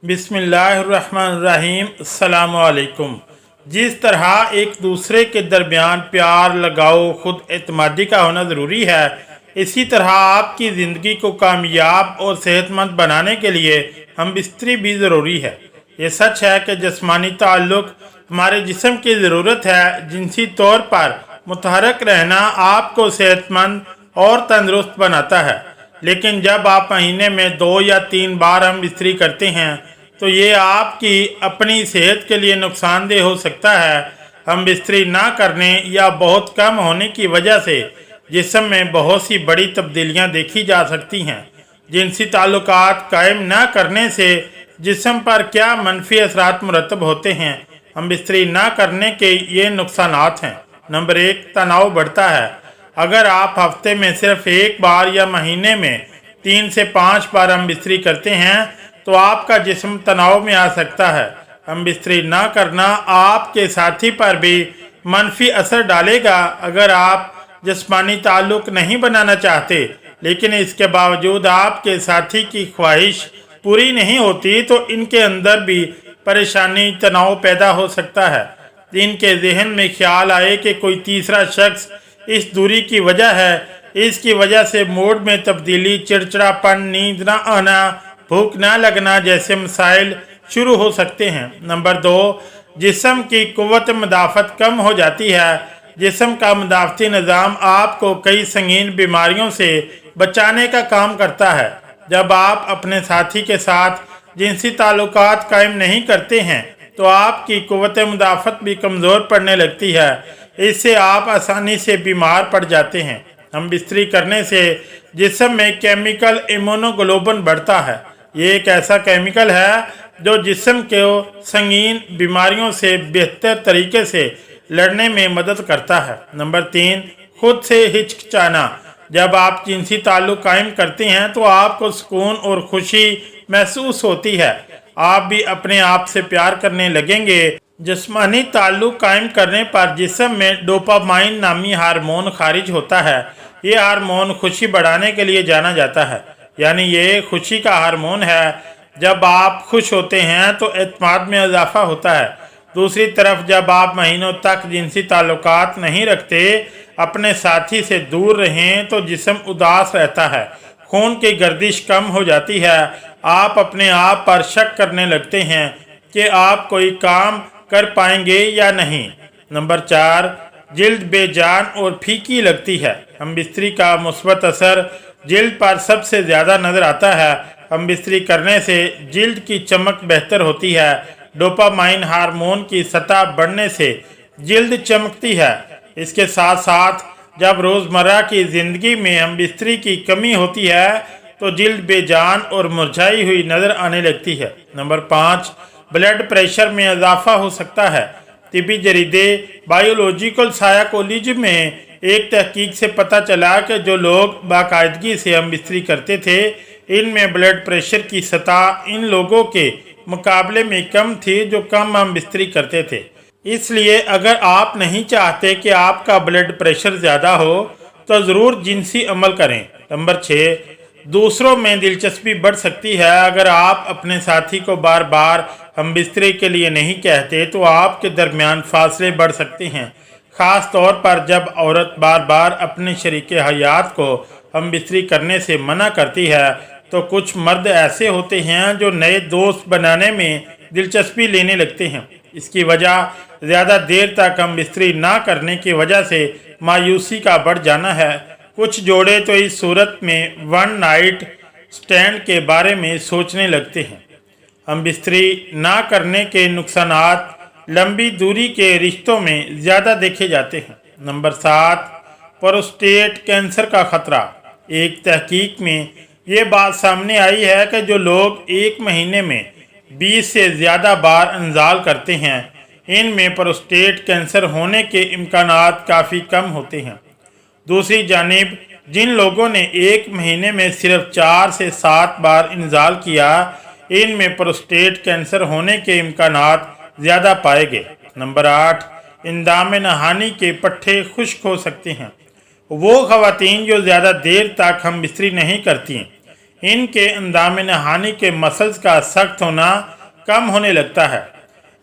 बिस्मिल्लाहिर्रहमानिर्रहीम। अस्सलाम वालेकुम। जिस तरह एक दूसरे के दरमियान प्यार, लगाव, खुद एतमादी का होना ज़रूरी है, इसी तरह आपकी ज़िंदगी को कामयाब और सेहतमंद बनाने के लिए हम बिस्तरी भी ज़रूरी है। ये सच है कि जिस्मानी ताल्लुक़ हमारे जिस्म की ज़रूरत है। जिनसी तौर पर मुतहरक रहना आपको सेहतमंद और तंदुरुस्त बनाता है, लेकिन जब आप महीने में 2 या 3 बार हम बिस्तरी करते हैं तो ये आपकी अपनी सेहत के लिए नुकसानदेह हो सकता है। हम बिस्तरी ना करने या बहुत कम होने की वजह से जिस्म में बहुत सी बड़ी तब्दीलियां देखी जा सकती हैं। जिनसी ताल्लुकात कायम ना करने से जिस्म पर क्या मनफी असरात मुरतब होते हैं। हम बिस्तरी ना करने के ये नुकसानात हैं। नंबर 1, तनाव बढ़ता है। अगर आप हफ्ते में सिर्फ एक बार या महीने में 3 से 5 बार हम बिस्तरी करते हैं तो आपका जिस्म तनाव में आ सकता है। हम बिस्तरी ना करना आपके साथी पर भी मनफी असर डालेगा। अगर आप जिस्मानी ताल्लुक़ नहीं बनाना चाहते लेकिन इसके बावजूद आपके साथी की ख्वाहिश पूरी नहीं होती तो इनके अंदर भी परेशानी, तनाव पैदा हो सकता है। इनके जहन में ख्याल आए कि कोई तीसरा शख्स इस दूरी की वजह है। इसकी वजह से मूड में तब्दीली, चिड़चिड़ापन, नींद न आना, भूख ना लगना जैसे मसाइल शुरू हो सकते हैं। नंबर 2, जिस्म की कुव्वत मदाफ़त कम हो जाती है। जिस्म का मदाफ़ती निज़ाम आपको कई संगीन बीमारियों से बचाने का काम करता है। जब आप अपने साथी के साथ जिनसी ताल्लुकात कायम नहीं करते हैं तो आपकी कुव्वत मदाफ़त भी कमज़ोर पड़ने लगती है। इससे आप आसानी से बीमार पड़ जाते हैं। हम बिस्तरी करने से जिस्म में केमिकल इम्यूनोग्लोबुलिन बढ़ता है। ये एक ऐसा केमिकल है जो जिस्म को संगीन बीमारियों से बेहतर तरीके से लड़ने में मदद करता है। नंबर 3, खुद से हिचकिचाना। जब आप जिनसी ताल्लुक़ कायम करते हैं तो आपको सुकून और खुशी महसूस होती है। आप भी अपने आप से प्यार करने लगेंगे। जिस्मानी ताल्लुक़ कायम करने पर जिस्म में डोपामाइन नामी हार्मोन खारिज होता है। ये हार्मोन खुशी बढ़ाने के लिए जाना जाता है, यानी ये खुशी का हार्मोन है। जब आप खुश होते हैं तो एतमाद में इजाफा होता है। दूसरी तरफ जब आप महीनों तक जिनसी ताल्लुकात नहीं रखते, अपने साथी से दूर रहें तो जिस्म उदास रहता है, खून की गर्दिश कम हो जाती है। आप अपने आप पर शक करने लगते हैं कि आप कोई काम कर पाएंगे या नहीं। नंबर 4, जिल्द बेजान और फीकी लगती है। हम बिस्तरी का मुस्बत असर जिल्द पर सबसे ज़्यादा नज़र आता है। हम बिस्तरी करने से जिल्द की चमक बेहतर होती है। डोपामाइन हार्मोन की सतह बढ़ने से जिल्द चमकती है। इसके साथ साथ जब रोज़मर्रा की ज़िंदगी में हम बिस्तरी की कमी होती है तो जिल्द बेजान और मुरझाई हुई नज़र आने लगती है। नंबर 5, ब्लड प्रेशर में इजाफा हो सकता है। तिबी जरीदे बायोलॉजिकल साइकोलॉजी में एक तहकीक से पता चला कि जो लोग बाकायदगी से हम बिस्तरी करते थे, इनमें ब्लड प्रेशर की सतह इन लोगों के मुकाबले में कम थी जो कम हम बिस्तरी करते थे। इसलिए अगर आप नहीं चाहते कि आपका ब्लड प्रेशर ज़्यादा हो तो ज़रूर जिनसी अमल करें। नंबर 6, दूसरों में दिलचस्पी बढ़ सकती है। अगर आप अपने साथी को बार बार हम बिस्तरी के लिए नहीं कहते तो आपके दरमियान फासले बढ़ सकते हैं। ख़ास तौर पर जब औरत बार बार अपने शरीके हयात को हम बिस्तरी करने से मना करती है तो कुछ मर्द ऐसे होते हैं जो नए दोस्त बनाने में दिलचस्पी लेने लगते हैं। इसकी वजह ज़्यादा देर तक हम बिस्तरी ना करने की वजह से मायूसी का बढ़ जाना है। कुछ जोड़े तो इस सूरत में वन नाइट स्टैंड के बारे में सोचने लगते हैं। हम बिस्तरी ना करने के नुकसानात लंबी दूरी के रिश्तों में ज़्यादा देखे जाते हैं। नंबर 7, प्रोस्टेट कैंसर का खतरा। एक तहकीक में ये बात सामने आई है कि जो लोग एक महीने में 20 से ज़्यादा बार इंजाल करते हैं, इनमें प्रोस्टेट कैंसर होने के इम्कानात काफ़ी कम होते हैं। दूसरी जानिब जिन लोगों ने एक महीने में सिर्फ 4 से 7 बार इंजाल किया, इनमें प्रोस्टेट कैंसर होने के इम्कानात ज़्यादा पाए गए। नंबर 8, इंदाम नहानी के पट्टे खुश्क हो सकते हैं। वो ख़वातीन जो ज़्यादा देर तक हम बिस्तरी नहीं करती, इनके अंदाम नहानी के मसल्स का सख्त होना कम होने लगता है।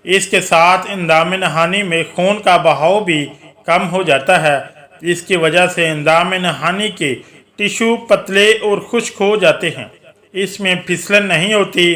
इसके साथ अंदाम नहानी में खून का बहाव भी कम हो जाता है। इसकी वजह से अंदाम नहानी के टिश्यू पतले और खुश्क हो जाते हैं, इसमें फिसलन नहीं होती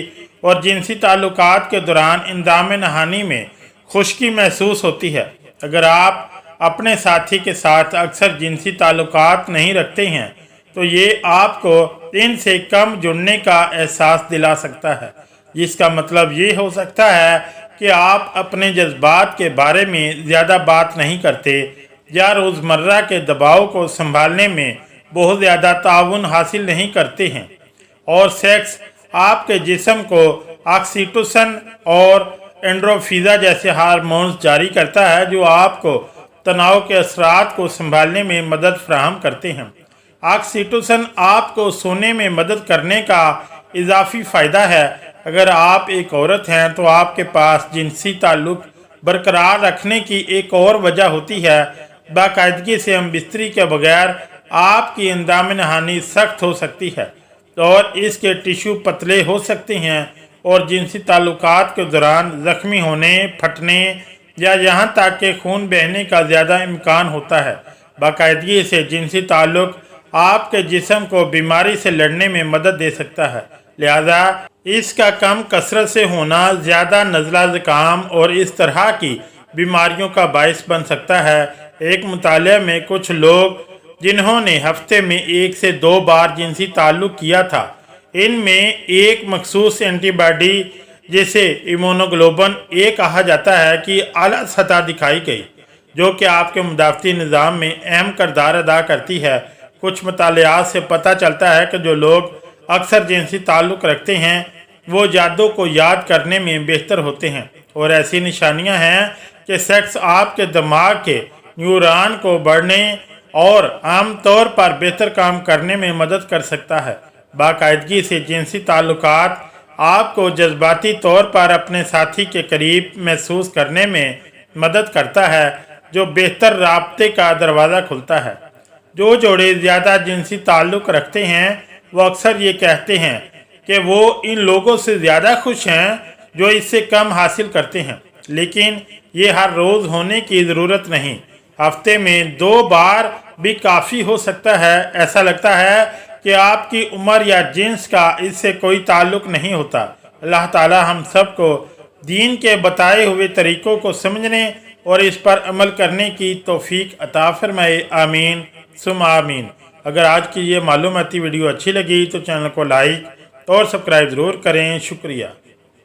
और जिनसी ताल्लुकात के दौरान अंदाम नहानी में खुश्की महसूस होती है। अगर आप अपने साथी के साथ अक्सर जिनसी ताल्लुकात नहीं रखते हैं तो ये आपको इनसे कम जुड़ने का एहसास दिला सकता है, जिसका मतलब ये हो सकता है कि आप अपने जज्बात के बारे में ज़्यादा बात नहीं करते या रोज़मर्रा के दबाव को संभालने में बहुत ज़्यादा ताउन हासिल नहीं करते हैं। और सेक्स आपके जिस्म को ऑक्सीटोसिन और एंड्रोफिजा जैसे हार्मोन्स जारी करता है जो आपको तनाव के असरात को संभालने में मदद फराहम करते हैं। ऑक्सीटोसिन आपको सोने में मदद करने का इजाफी फ़ायदा है। अगर आप एक औरत हैं तो आपके पास जिनसी ताल्लुक़ बरकरार रखने की एक और वजह होती है। बाकायदगी से हम बिस्तरी के बगैर आपकी अंदाम नहानी सख्त हो सकती है और इसके टिश्यू पतले हो सकते हैं और जिनसी ताल्लुकात के दौरान ज़ख्मी होने, फटने या यहाँ तक कि खून बहने का ज़्यादा इम्कान होता है। बाकायदगी से जिनसी ताल्लुक़ आपके जिस्म को बीमारी से लड़ने में मदद दे सकता है, लिहाजा इसका कम कसरत से होना ज़्यादा नज़ला ज़ुकाम और इस तरह की बीमारियों का बायस बन सकता है। एक मुताले में कुछ लोग जिन्होंने हफ्ते में 1 से 2 बार जिनसी ताल्लुक़ किया था, इनमें एक मखसूस एंटीबॉडी जिसे इम्यूनोग्लोबुलिन ए कहा जाता है कि आला सतह दिखाई गई, जो कि आपके मुदाफ़ती निज़ाम में अहम किरदार अदा करती है। कुछ मुतालियात से पता चलता है कि जो लोग अक्सर जिनसी ताल्लुक़ रखते हैं वो यादों को याद करने में बेहतर होते हैं और ऐसी निशानियां हैं कि सेक्स आपके दिमाग के न्यूरॉन को बढ़ने और आम तौर पर बेहतर काम करने में मदद कर सकता है। बाकायदगी से जिनसी ताल्लुकात आपको जज्बाती तौर पर अपने साथी के करीब महसूस करने में मदद करता है, जो बेहतर राब्ते का दरवाज़ा खुलता है। जो जोड़े ज़्यादा जिनसी ताल्लुक़ रखते हैं वो अक्सर ये कहते हैं कि वो इन लोगों से ज़्यादा खुश हैं जो इससे कम हासिल करते हैं, लेकिन ये हर रोज़ होने की ज़रूरत नहीं। हफ्ते में 2 बार भी काफ़ी हो सकता है। ऐसा लगता है कि आपकी उम्र या जिन्स का इससे कोई ताल्लुक़ नहीं होता। अल्लाह ताला हम सब को दीन के बताए हुए तरीक़ों को समझने और इस पर अमल करने की तौफीक अता फरमाए। आमीन सुम आमीन। अगर आज की ये मालूमाती वीडियो अच्छी लगी तो चैनल को लाइक और सब्सक्राइब ज़रूर करें। शुक्रिया।